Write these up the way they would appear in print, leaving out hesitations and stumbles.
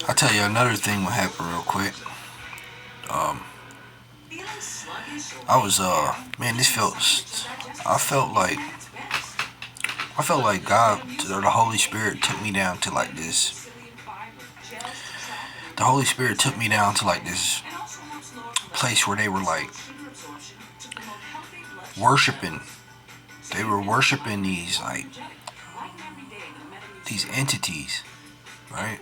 I'll tell you another thing what happened real quick. Um, I was man, this felt. I felt like God or the Holy Spirit took me down to like this. The Holy Spirit took me down to like this place where they were like worshiping. They were worshiping these like these entities, right?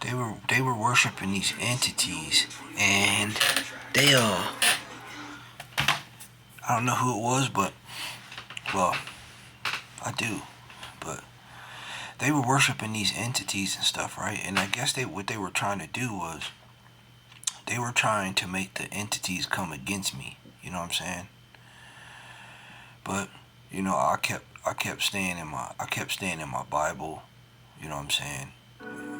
They were worshiping these entities, and they I don't know who it was, but well, I do, but they were worshiping these entities and stuff, right? And I guess what they were trying to do was they were trying to make the entities come against me. You know what I'm saying? But I kept staying in my Bible. You know what I'm saying?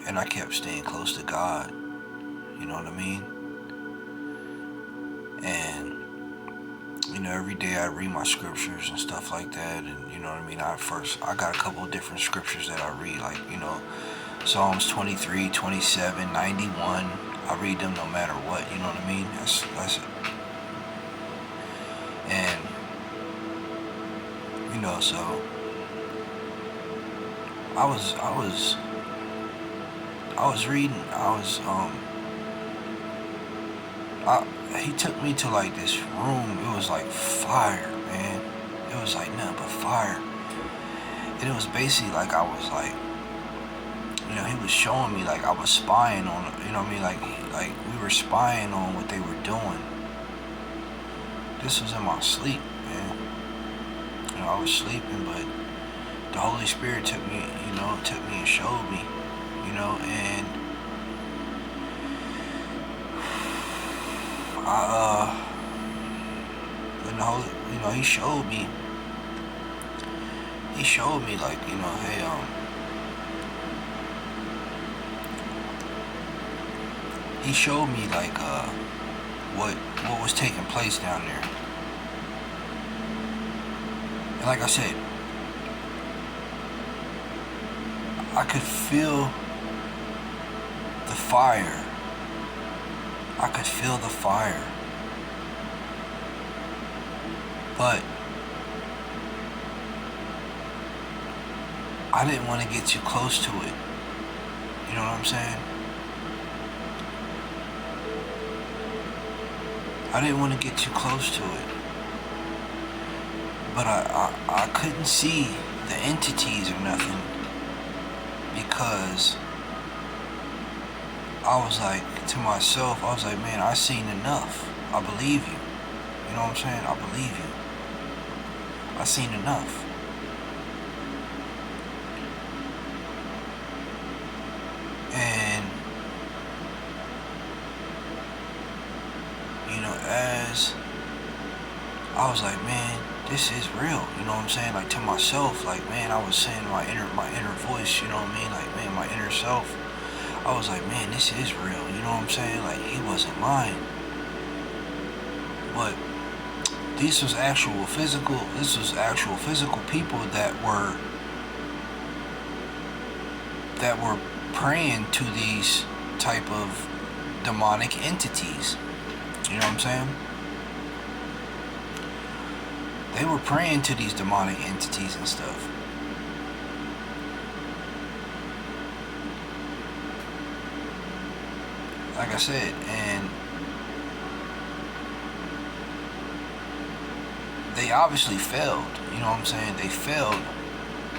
And I kept staying close to God. You know what I mean? And every day I read my scriptures and stuff like that. And you know what I mean? I got a couple of different scriptures that I read, like Psalms 23, 27, 91. I read them no matter what. You know what I mean? That's it. And so I was reading. He took me to like this room. It was like fire, man. It was like nothing but fire. And it was basically like I was like, he was showing me like I was spying on, you know what I mean? Like we were spying on what they were doing. This was in my sleep, man. I was sleeping, but the Holy Spirit took me and showed me, and when the Holy, he showed me like, hey, he showed me like, what was taking place down there. And like I said, I could feel the fire. I could feel the fire. But I didn't want to get too close to it. You know what I'm saying? I didn't want to get too close to it. But I couldn't see the entities or nothing, because I was like to myself, man, I seen enough. I believe you. You know what I'm saying? I believe you. I seen enough. And as I was like, man, this is real. You know what I'm saying? Like to myself, like, man, I was saying my inner voice. You know what I mean? Like, man, my inner self. I was like, man, this is real. You know what I'm saying? Like, he wasn't lying. But this was actual physical people that were praying to these type of demonic entities. You know what I'm saying? They were praying to these demonic entities and stuff. Like I said, and they obviously failed. You know what I'm saying? They failed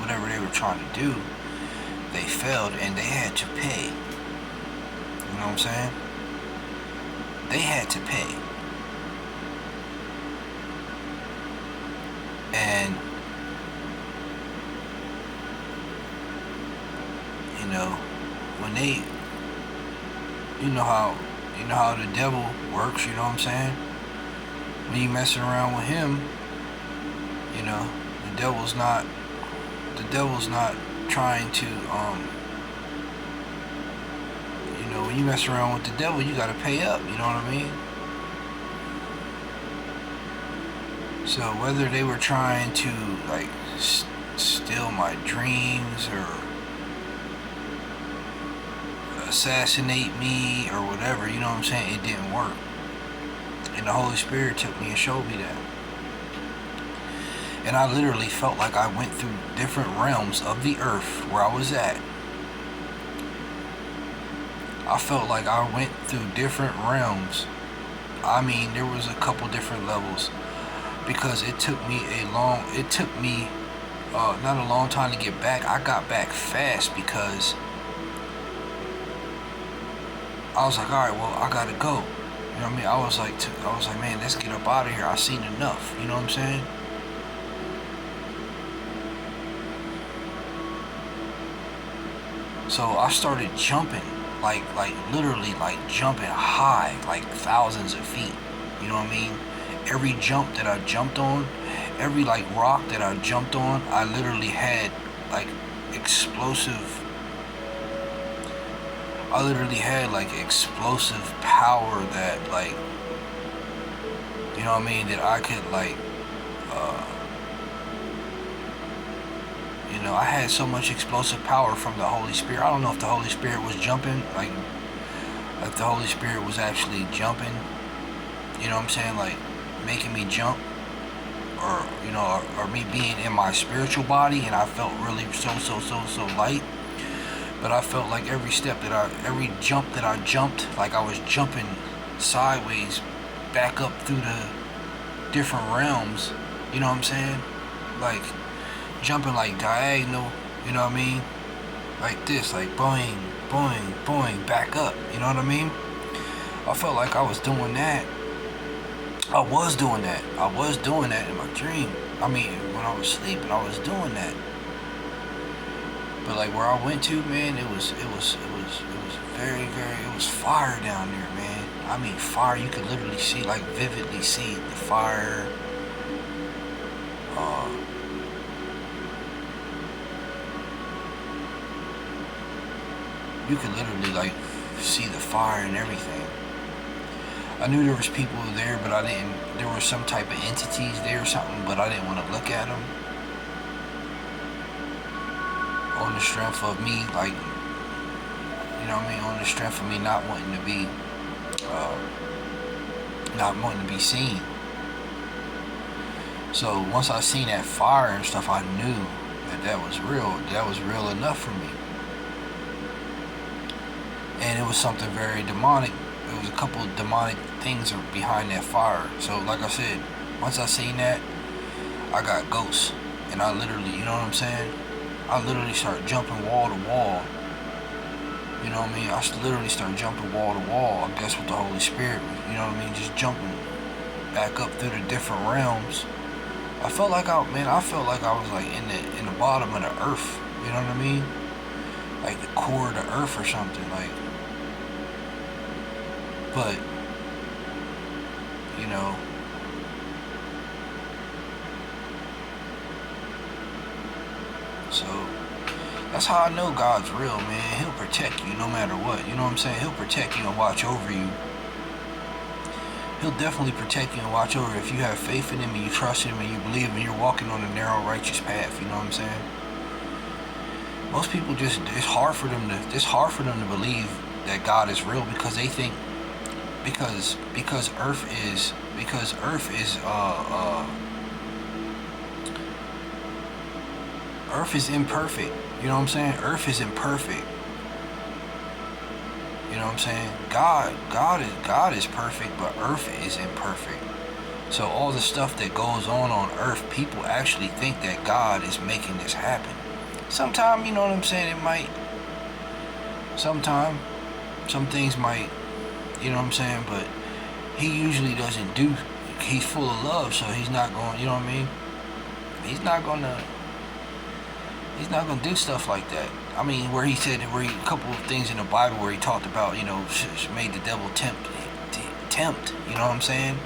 whatever they were trying to do. They failed, and they had to pay. You know what I'm saying? They had to pay. And when they, you know how the devil works. You know what I'm saying? When you messing around with him, the devil's not trying to when you mess around with the devil, you gotta pay up. You know what I mean? So whether they were trying to like steal my dreams or assassinate me or whatever, you know what I'm saying? It didn't work. And the Holy Spirit took me and showed me that. And I literally felt like I went through different realms of the earth where I was at. I felt like I went through different realms. I mean, there was a couple different levels, because it took me not a long time to get back. I got back fast because I was like, all right, well, I gotta go. You know what I mean? I was like, man, let's get up out of here. I seen enough. You know what I'm saying? So I started jumping, like literally like jumping high, like thousands of feet. You know what I mean? Every jump that I jumped on, every like rock that I jumped on, I literally had like explosive. I literally had like explosive power that, like, you know what I mean, that I could like, you know, I had so much explosive power from the Holy Spirit. I don't know if the Holy Spirit was jumping, like if the Holy Spirit was actually jumping, you know what I'm saying, like making me jump, or, you know, or me being in my spiritual body, and I felt really so light. But I felt like every jump that I jumped, like I was jumping sideways back up through the different realms, you know what I'm saying? Like jumping like diagonal, you know what I mean? Like this, like boing, boing, boing, back up, you know what I mean? I felt like I was doing that. I was doing that in my dream. I mean, when I was sleeping, I was doing that. But like where I went to, man, it was very, it was fire down there, man. I mean, fire. You could literally see, like vividly see the fire. You could literally like see the fire and everything. I knew there was people there, but there were some type of entities there or something, but I didn't want to look at them. On the strength of me, like, you know what I mean, on the strength of me not wanting to be seen. So once I seen that fire and stuff, I knew that was real. That was real enough for me. And it was something very demonic. There was a couple of demonic things behind that fire. So like I said, once I seen that, I got ghosts. And I literally, you know what I'm saying? I literally start jumping wall to wall. You know what I mean? I literally start jumping wall to wall, I guess with the Holy Spirit. You know what I mean? Just jumping back up through the different realms. I felt like I was like in the bottom of the earth. You know what I mean? Like the core of the earth or something. Like, but you know, so that's how I know God's real, man. He'll protect you no matter what. You know what I'm saying? He'll protect you and watch over you. He'll definitely protect you and watch over you if you have faith in him and you trust him and you believe him and you're walking on a narrow, righteous path. You know what I'm saying? Most people it's hard for them to believe that God is real, because they think because Earth is imperfect. You know what I'm saying? Earth is imperfect. You know what I'm saying? God is perfect, but Earth is imperfect. So all the stuff that goes on Earth, people actually think that God is making this happen. Sometimes, you know what I'm saying, it might. Sometimes, some things might, you know what I'm saying, but he usually doesn't do, he's full of love, so he's not going, you know what I mean? He's not going to do stuff like that. I mean, where he said, a couple of things in the Bible where he talked about, you know, made the devil tempt, you know what I'm saying?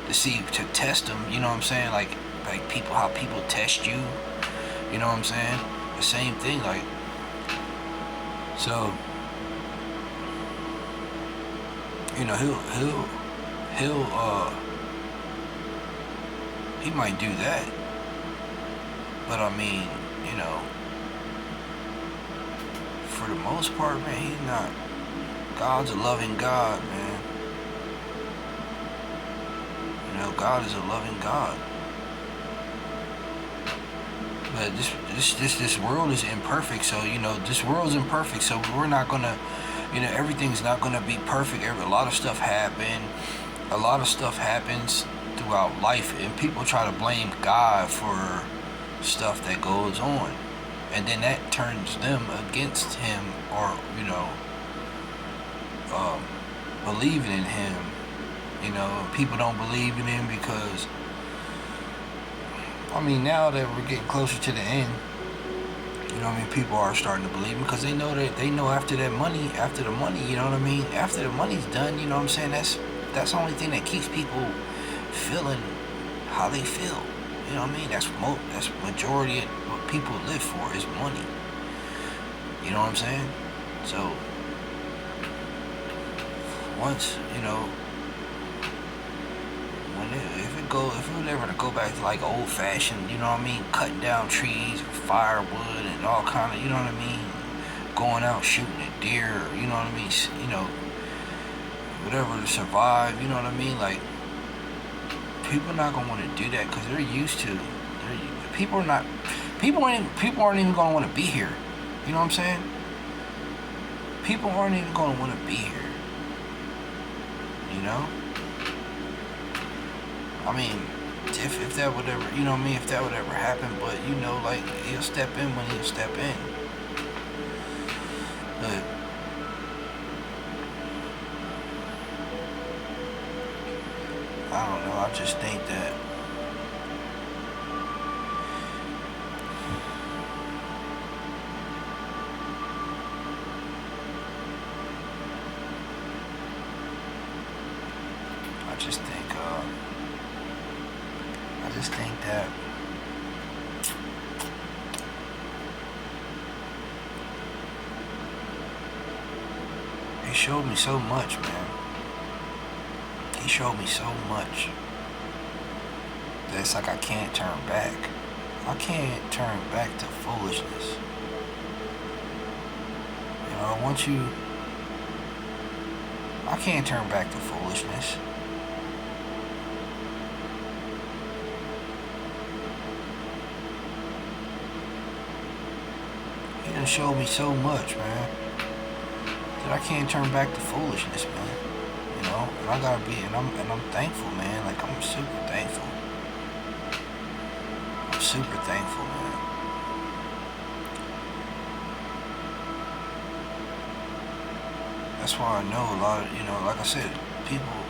To test him, you know what I'm saying? Like people, how people test you, you know what I'm saying? The same thing, like, so, you know, he might do that, but I mean, you know, for the most part, man, he's not. God's a loving God, man. You know, God is a loving God. But this world is imperfect, so you know this world's imperfect, so we're not gonna, you know, everything's not gonna be perfect. A lot of stuff happens throughout life, and people try to blame God for stuff that goes on, and then that turns them against Him, or you know, believing in Him. You know, people don't believe in Him because, I mean, now that we're getting closer to the end, you know what I mean, people are starting to believe Him because they know after the money, you know what I mean, after the money's done, you know what I'm saying, that's the only thing that keeps people feeling how they feel. You know what I mean? That's majority of what people live for is money. You know what I'm saying? So once, you know, if it would ever to go back to like old fashioned, you know what I mean, cutting down trees, firewood, and all kind of, you know what I mean, going out shooting a deer, you know what I mean, you know, whatever to survive, you know what I mean, like, people are not gonna want to do that because they're used to. People aren't even gonna want to be here. You know what I'm saying? People aren't even gonna want to be here. You know? I mean, if that would ever, you know what I mean, if that would ever happen, but you know, like, He'll step in when He'll step in. But I don't know, I just think that that He showed me so much, man. He showed me so much that it's like I can't turn back. I can't turn back to foolishness. You know, I can't turn back to foolishness. He done showed me so much, man, that I can't turn back to foolishness, man. You know, and I gotta be, and I'm thankful, man. Like, I'm super thankful. I'm super thankful, man. That's why I know a lot of, you know, like I said, people,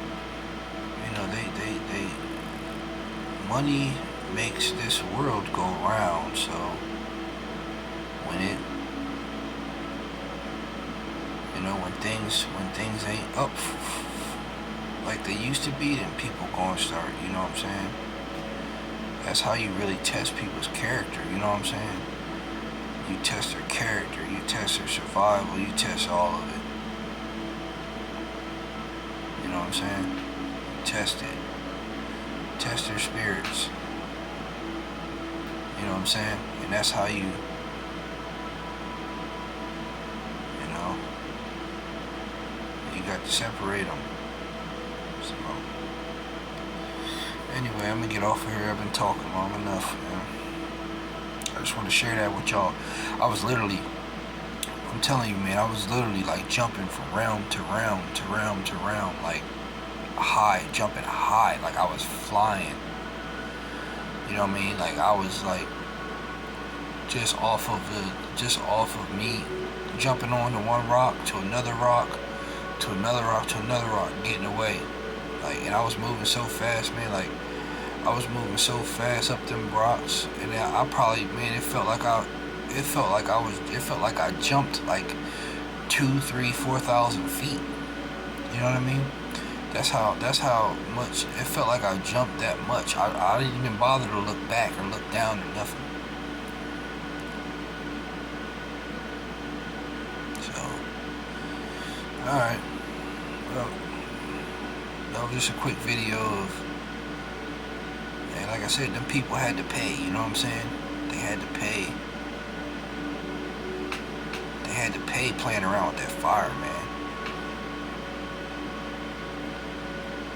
you know, they money makes this world go round, so when it, you know, when things ain't up like they used to be, then people gonna start, you know what I'm saying? That's how you really test people's character, you know what I'm saying? You test their character, you test their survival, you test all of it. You know what I'm saying? You test it. Test their spirits. You know what I'm saying? And that's how you know, you got to separate them. So, anyway, I'm gonna get off of here. I've been talking long enough, man. I just want to share that with y'all. I'm telling you, man, I was literally like jumping from realm to realm to realm to realm, like jumping high, like I was flying. You know what I mean? Like I was like just off of me jumping on to one rock to another rock to another rock to another rock, getting away. Like, and I was moving so fast, man. Like I was moving so fast up them rocks, and I probably, man, it felt like I jumped like 2, 3, 4,000 feet. You know what I mean? That's how much it felt like I jumped that much. I didn't even bother to look back or look down or nothing. So, alright. Well, that was just a quick video of, and like I said, them people had to pay, you know what I'm saying? They had to pay. had to pay playing around with that fire, man.